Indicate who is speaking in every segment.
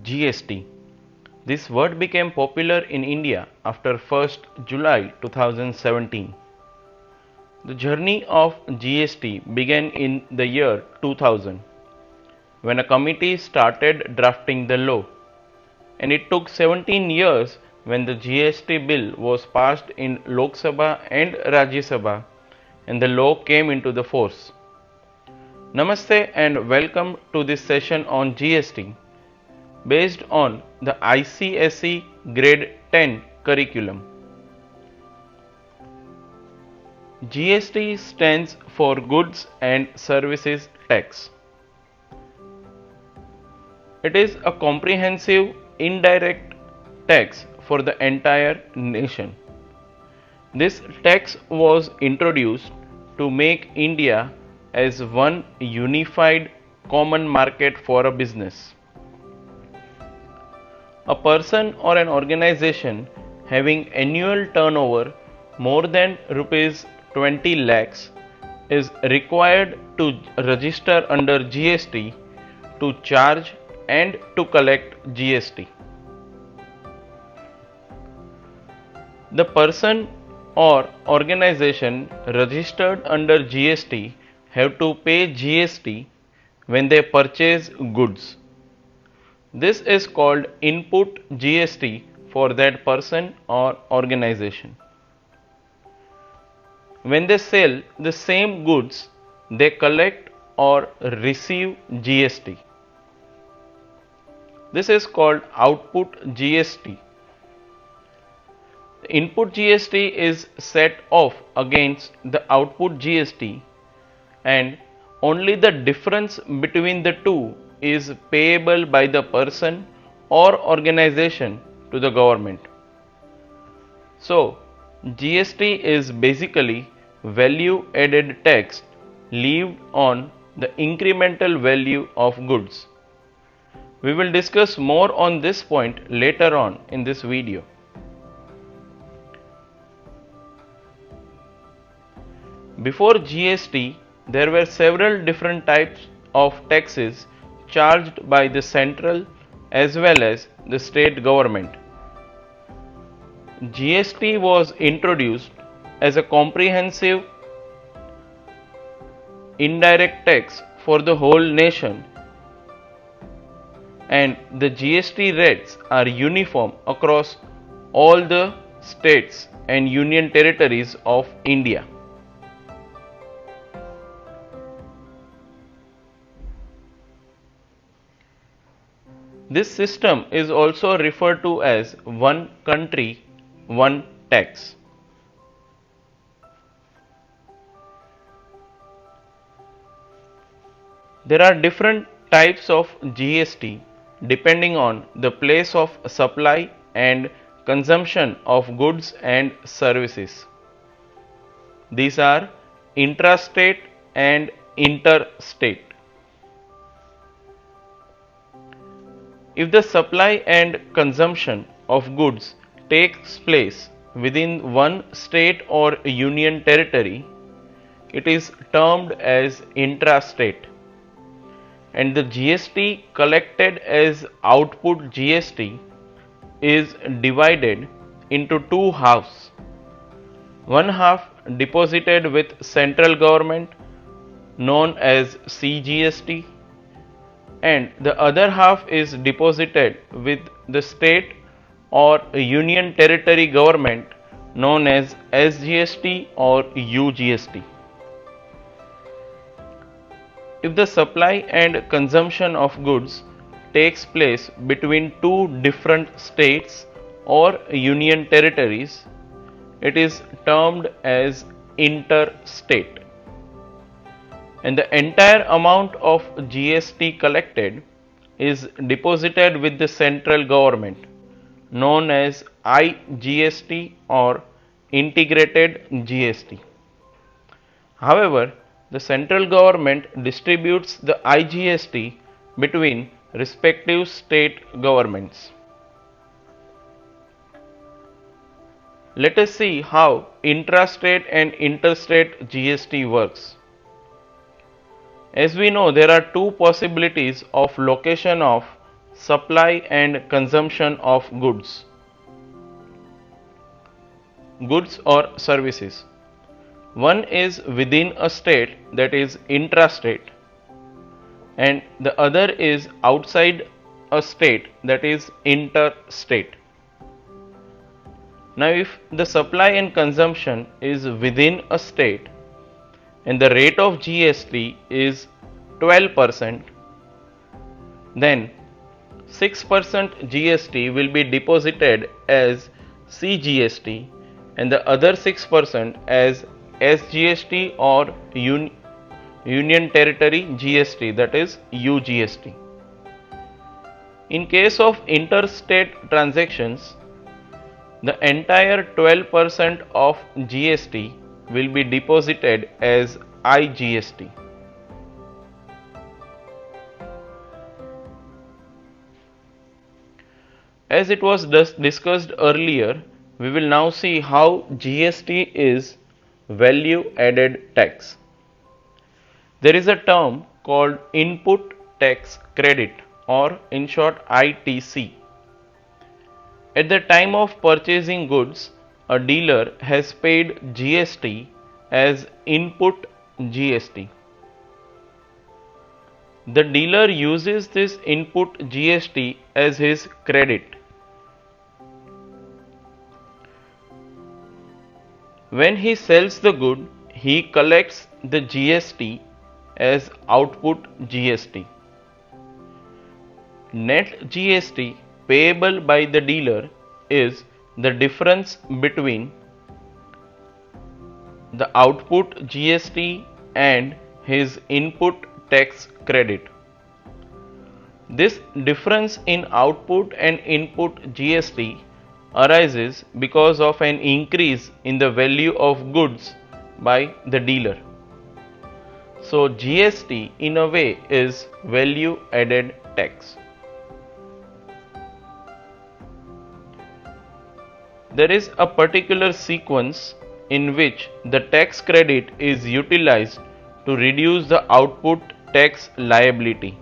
Speaker 1: GST. This word became popular in India after 1st July 2017. The journey of GST began in the year 2000 when a committee started drafting the law, and it took 17 years when the GST bill was passed in Lok Sabha and Rajya Sabha and the law came into the force. Namaste and welcome to this session on GST based on the ICSE grade 10 curriculum. GST stands for Goods and Services Tax. It is a comprehensive indirect tax for the entire nation. This tax was introduced to make India as one unified common market for a business. A person or an organization having annual turnover more than rupees 20 lakhs is required to register under GST to charge and to collect GST. The person or organization registered under GST have to pay GST when they purchase goods. This is called input GST for that person or organization. When they sell the same goods, they collect or receive GST. This is called output GST. The input GST is set off against the output GST, and only the difference between the two is payable by the person or organization to the government. So, GST is basically value added tax levied on the incremental value of goods. We will discuss more on this point later on in this video. Before GST, there were several different types of taxes charged by the central as well as the state government. GST was introduced as a comprehensive indirect tax for the whole nation, and the GST rates are uniform across all the states and union territories of India. This system is also referred to as one country, one tax. There are different types of GST depending on the place of supply and consumption of goods and services. These are intrastate and interstate. If the supply and consumption of goods takes place within one state or union territory, it is termed as intrastate, and the GST collected as output GST is divided into two halves. One half deposited with central government known as CGST, and the other half is deposited with the state or union territory government known as SGST or UGST. If the supply and consumption of goods takes place between two different states or union territories, it is termed as interstate, and the entire amount of GST collected is deposited with the central government known as IGST or integrated GST. However, the central government distributes the IGST between respective state governments. Let us see how intrastate and interstate GST works. As we know, there are two possibilities of location of supply and consumption of goods or services. One is within a state, that is intrastate, and the other is outside a state, that is interstate. Now if the supply and consumption is within a state and the rate of GST is 12%, then 6% GST will be deposited as CGST and the other 6% as SGST or Union Territory GST, that is UGST. In case of interstate transactions, the entire 12% of GST will be deposited as IGST. As it was discussed earlier, we will now see how GST is value added tax. There is a term called input tax credit, or in short ITC. At the time of purchasing goods, a dealer has paid GST as input GST. The dealer uses this input GST as his credit. When he sells the good, he collects the GST as output GST. Net GST payable by the dealer is the difference between the output GST and his input tax credit. This difference in output and input GST arises because of an increase in the value of goods by the dealer. So GST in a way is value added tax. There is a particular sequence in which the tax credit is utilized to reduce the output tax liability.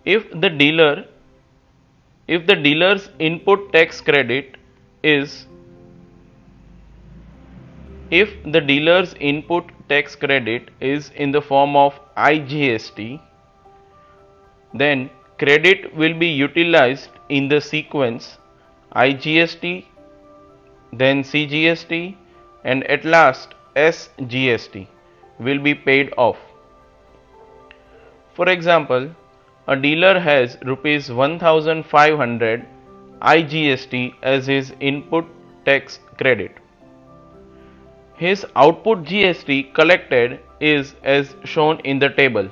Speaker 1: If the dealer's input tax credit is in the form of IGST, then credit will be utilized in the sequence IGST, then CGST, and at last SGST will be paid off. For example, a dealer has rupees 1500 IGST as his input tax credit. His output GST collected is as shown in the table.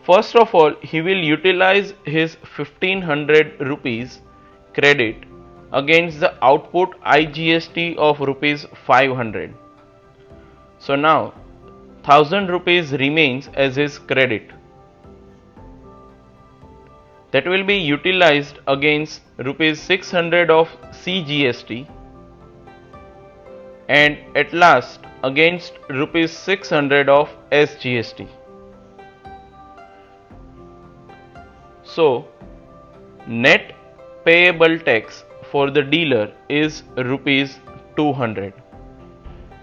Speaker 1: First of all, he will utilize his 1500 rupees credit against the output IGST of rupees 500. So now 1000 rupees remains as his credit. That will be utilized against rupees 600 of CGST and at last against rupees 600 of SGST. So net payable tax for the dealer is rupees 200.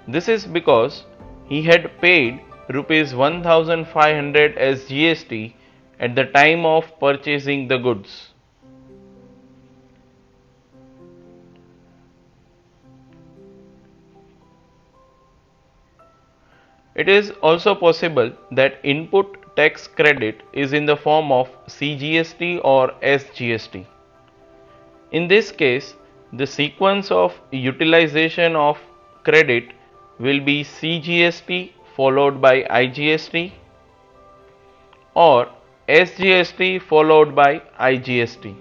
Speaker 1: This is because he had paid rupees 1500 as GST at the time of purchasing the goods. It is also possible that input tax credit is in the form of CGST or SGST. In this case, the sequence of utilization of credit will be CGST followed by IGST or SGST followed by IGST.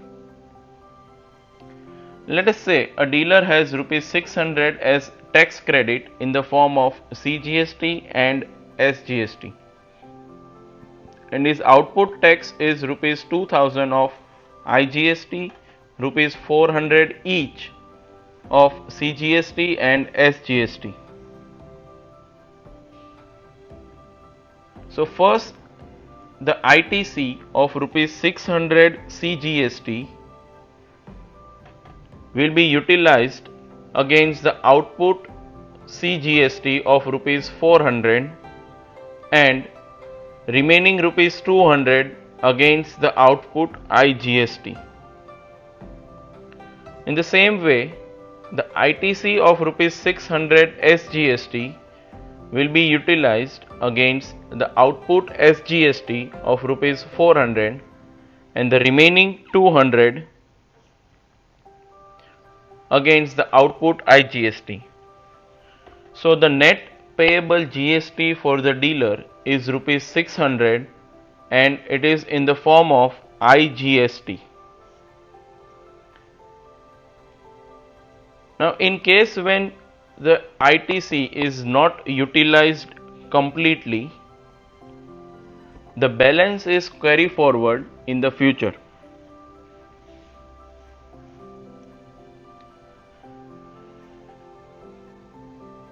Speaker 1: Let us say a dealer has rupees 600 as tax credit in the form of CGST and SGST, and his output tax is rupees 2000 of IGST, rupees 400 each of CGST and SGST. So first, the ITC of rupees 600 CGST will be utilized against the output CGST of rupees 400 and remaining rupees 200 against the output IGST. In the same way, the ITC of rupees 600 SGST will be utilized against the output SGST of rupees 400 and the remaining 200 against the output IGST. So the net payable GST for the dealer is rupees 600 and it is in the form of IGST. Now in case when the ITC is not utilized completely, the balance is carry forward in the future.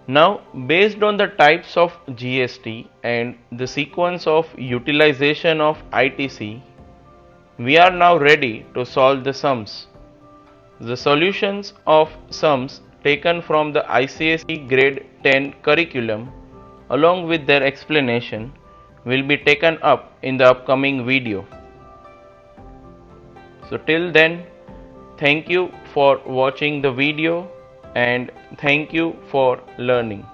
Speaker 1: Now, based on the types of GST and the sequence of utilization of ITC, we are now ready to solve the sums. The solutions of sums taken from the ICSE grade 10 curriculum along with their explanation will be taken up in the upcoming video. So till then, thank you for watching the video and thank you for learning.